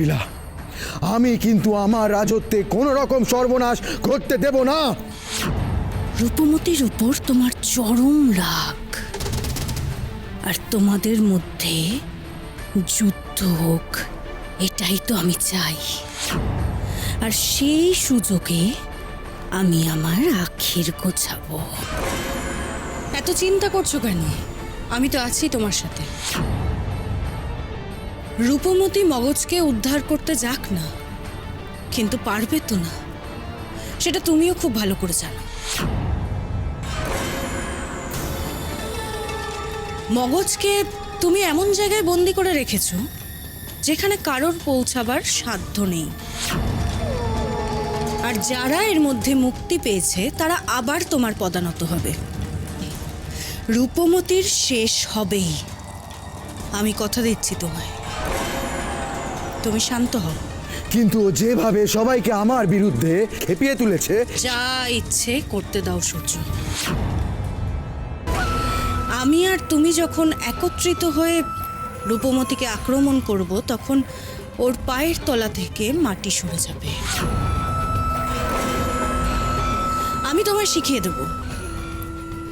লীলা, আমি কিন্তু আমার রাজত্বে কোনো রকম সর্বনাশ ঘটতে দেব না। রূপমতির উপর তোমার চরম রাগ, আর তোমাদের মধ্যে যুদ্ধ হোক, এটাই তো আমি চাই। আর সেই সুযোগে আমি আমার আখির গোছাবো। এত চিন্তা করছো কেন? আমি তো আছি তোমার সাথে। রূপমতি মগজকে উদ্ধার করতে যাক না, কিন্তু পারবে তো না, সেটা তুমিও খুব ভালো করে জানো। মগজকে তুমি এমন জায়গায় বন্দি করে রেখেছো যেখানে কারোর পৌঁছাবার সাধ্য নেই। আর যারা এর মধ্যে মুক্তি পেয়েছে তারা আবার তোমার পদানত হবে। রূপমতির শেষ হবেই, আমি কথা দিচ্ছি তোমায়। তুমি শান্ত হও। কিন্তু ও যেভাবে সবাইকে আমার বিরুদ্ধে খেপিয়ে তুলেছে, যা ইচ্ছে করতে দাও সূর্য। আমি আর তুমি যখন একত্রিত হয়ে রূপমতিকে আক্রমণ করব, তখন ওর পায়ের তলা থেকে মাটি সরে যাবে। আমি তোমায় শিখিয়ে দেব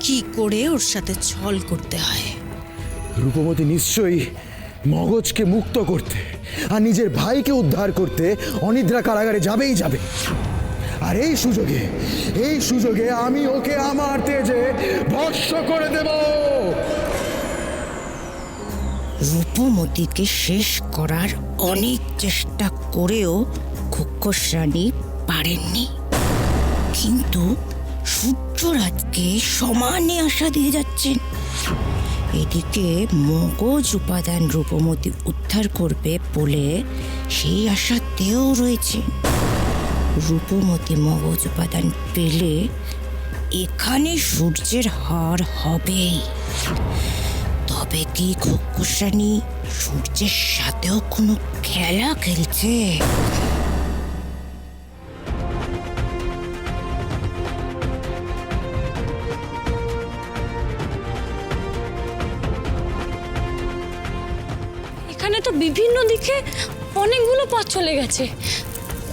কি করে ওর সাথে ছল করতে হয়। রূপমতি নিশ্চয়ই মগজকে মুক্ত করতে আর নিজের ভাইকে উদ্ধার করতে অনিদ্রা কারাগারে যাবেই যাবে। আর এই সুযোগে আমি ওকে আমার তেজে ভস্ম করে দেব। রূপমতিকে শেষ করার অনেক চেষ্টা করেও খোকসরানী পারেননি, কিন্তু সূর্যরাজকে সমানে আশা দিয়ে যাচ্ছেন। এদিকে মগজ উপাদান রূপমতি উদ্ধার করবে বলে সেই আশাতেও রয়েছে। রূপমতি মগজ উপাদান পেলে এখানে সূর্যের হার হবেই। তবে কি খোকসরানী সূর্যের সাথেও কোনো খেলা খেলছে? এখানে তো বিভিন্ন দিকে অনেকগুলো পথ চলে গেছে।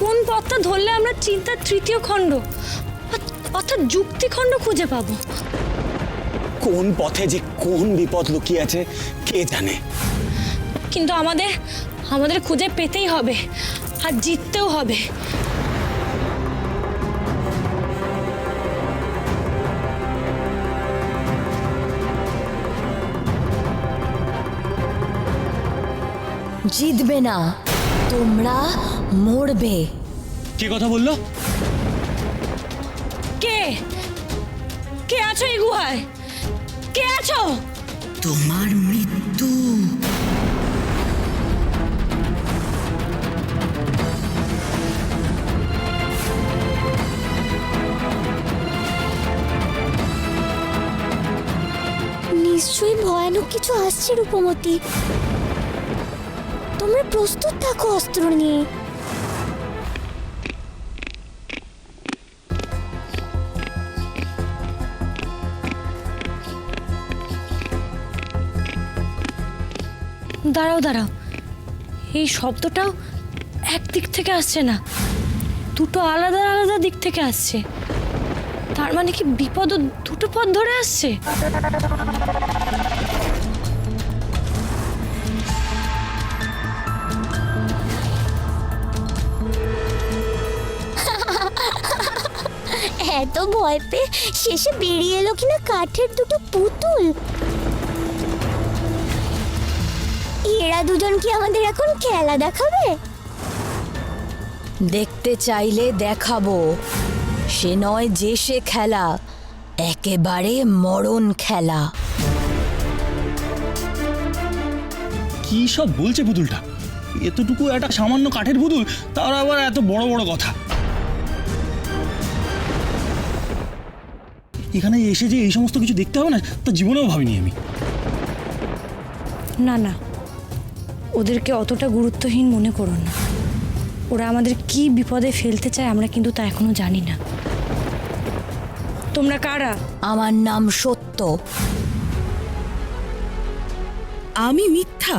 কোন পথটা ধরলে আমরা চিন্তার তৃতীয় খণ্ড অর্থাৎ যুক্তিখণ্ড খুঁজে পাবো? কোন পথে যে কোন বিপদ লুকিয়ে আছে কে জানে। কিন্তু আমাদের খুঁজে পেতেই হবে, আর জিততেও হবে। জিতবে না, তোমরা মরবে। কে কথা বললো? কে কে আছো এই গুহায়? কে আছো? তোমার মৃত্যু। নিশ্চয়ই ভয়ানক কিছু আসছে রূপমতি, তোমরা প্রস্তুত থাকো অস্ত্র নিয়ে। দাঁড়াও, এই শব্দটাও একদিক থেকে আসছে না, দুটো আলাদা আলাদা দিক থেকে আসছে। তার মানে কি বিপদ দুটো পথ ধরে আসছে? এত ভয় পেয়ে শেষে বেরিয়ে এলো কিনা কাঠের দুটো পুতুল। এরা দুজন কি আমাদের এখন খেলা দেখাবে? দেখতে চাইলে দেখাবো, সে নয় যে সে খেলা, একেবারে মরণ খেলা। কি সব বলছে পুতুলটা? এতটুকু একটা সামান্য কাঠের পুতুল, তার আবার এত বড় বড় কথা। এখানে এসে যে এই সমস্ত কিছু দেখতে হবে না, তা জীবনেও ভাবিনি আমি। না, ওদেরকে অতটা গুরুত্বহীন মনে করো না। ওরা আমাদের কি বিপদে ফেলতে চায় আমরা কিন্তু তা এখনো জানি না। তোমরা কারা? আমার নাম সত্য। আমি মিথ্যা?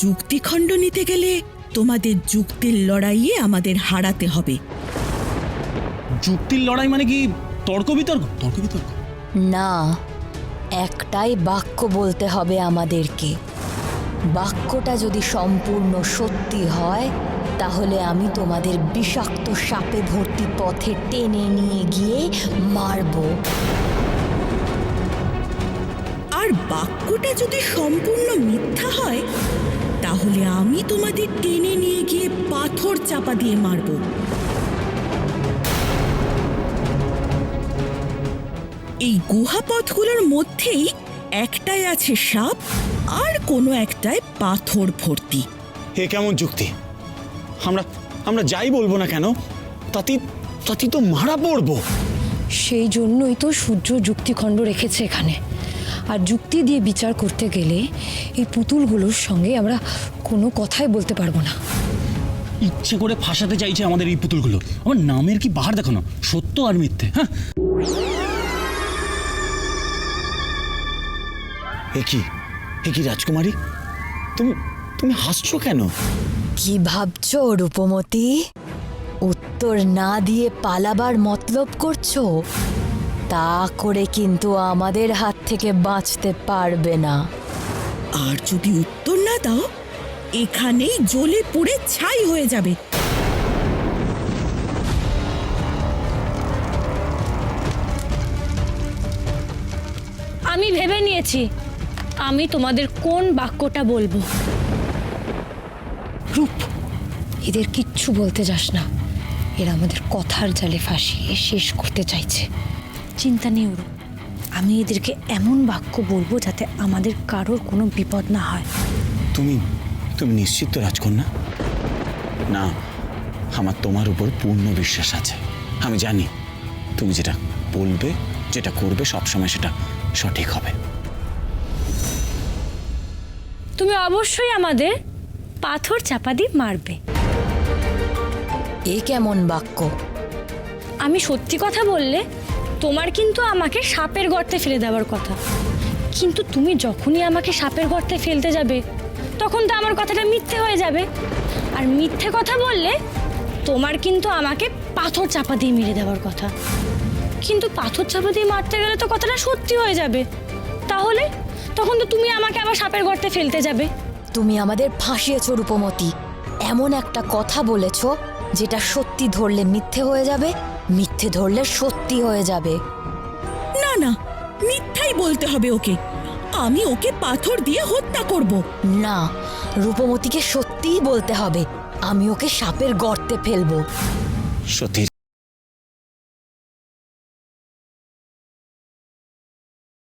যুক্তিখণ্ড নিতে গেলে তোমাদের যুক্তির লড়াইয়ে আমাদের হারাতে হবে। যুক্তির লড়াই মানে কি তর্ক বিতর্ক? তর্ক বিতর্ক? না, একটাই বাক্য বলতে হবে আমাদেরকে। বাক্যটা যদি সম্পূর্ণ সত্যি হয় তাহলে আমি তোমাদের বিষাক্ত সাপে ভর্তি পথে টেনে নিয়ে গিয়ে মারব। আর বাক্যটা যদি সম্পূর্ণ মিথ্যা হয় তাহলে আমি তোমাদের টেনে নিয়ে গিয়ে পাথর চাপা দিয়ে মারব। এই গুহা পথগুলোর মধ্যেই একটাই আছে সাপ, আর কোনো একটায় পাথর ভর্তি। এ কেমন যুক্তি? আমরা যাই বলবো না কেন তাতেই তো মারা পড়বো। সেই জন্যই তো সূর্য যুক্তিখণ্ড রেখেছে এখানে। আর যুক্তি দিয়ে বিচার করতে গেলে এই পুতুলগুলোর সঙ্গে আমরা কোনো কথাই বলতে পারবো না। ইচ্ছে করে ফাঁসাতে চাইছে আমাদের এই পুতুলগুলো। আমার নামের কি বাহার দেখো না, সত্য আর মিথ্যে। হ্যাঁ, এ কি রাজকুমারী, তুমি হাসছো কেন? কি ভাবছো রূপমতি? উত্তর না দিয়ে পালাবার মতলব করছো? তা করে কিন্তু আমাদের হাত থেকে বাঁচতে পারবে না। আর যদি উত্তর না দাও এখানেই জ্বলে পুড়ে ছাই হয়ে যাবে। আমি ভেবে নিয়েছি আমি তোমাদের কোন বাক্যটা বলবো। রূপ, এদের কিচ্ছু বলতে যাস না। এরা আমাদের কথার জালে ফাঁসিয়ে শেষ করতে চাইছে। চিন্তা নেই ওর, আমি এদেরকে এমন বাক্য বলবো যাতে আমাদের কারোর কোনো বিপদ না হয়। তুমি নিশ্চিত তো রাজকন্যা? না, আমার তোমার উপর পূর্ণ বিশ্বাস আছে। আমি জানি তুমি যেটা বলবে, যেটা করবে, সবসময় সেটা সঠিক হবে। তুমি অবশ্যই আমাদের পাথর চাপা দিয়ে মারবে। এ কেমন বাক্য? আমি সত্যি কথা বললে তোমার কিন্তু আমাকে সাপের গর্তে ফেলে দেওয়ার কথা, কিন্তু তুমি যখনই আমাকে সাপের গর্তে ফেলতে যাবে তখন তো আমার কথাটা মিথ্যে হয়ে যাবে। আর মিথ্যে কথা বললে তোমার কিন্তু আমাকে পাথর চাপা দিয়ে মেরে দেওয়ার কথা, কিন্তু পাথর চাপা দিয়ে মারতে গেলে তো কথাটা সত্যি হয়ে যাবে। তাহলে তখন তো তুমি আমাকে আবার সাপের গর্তে ফেলতে যাবে। তুমি আমাদের ফাঁসিয়েছ রূপমতি। এমন একটা কথা বলেছ যেটা সত্যি ধরলে মিথ্যে হয়ে যাবে, মিথ্যে ধরলে সত্যি হয়ে যাবে। না না, মিথ্যাই বলতে হবে ওকে। আমি ওকে পাথর দিয়ে হত্যা করব। না, রূপমতিকে সত্যিই বলতে হবে। আমি ওকে সাপের গর্তে ফেলবো। সত্যি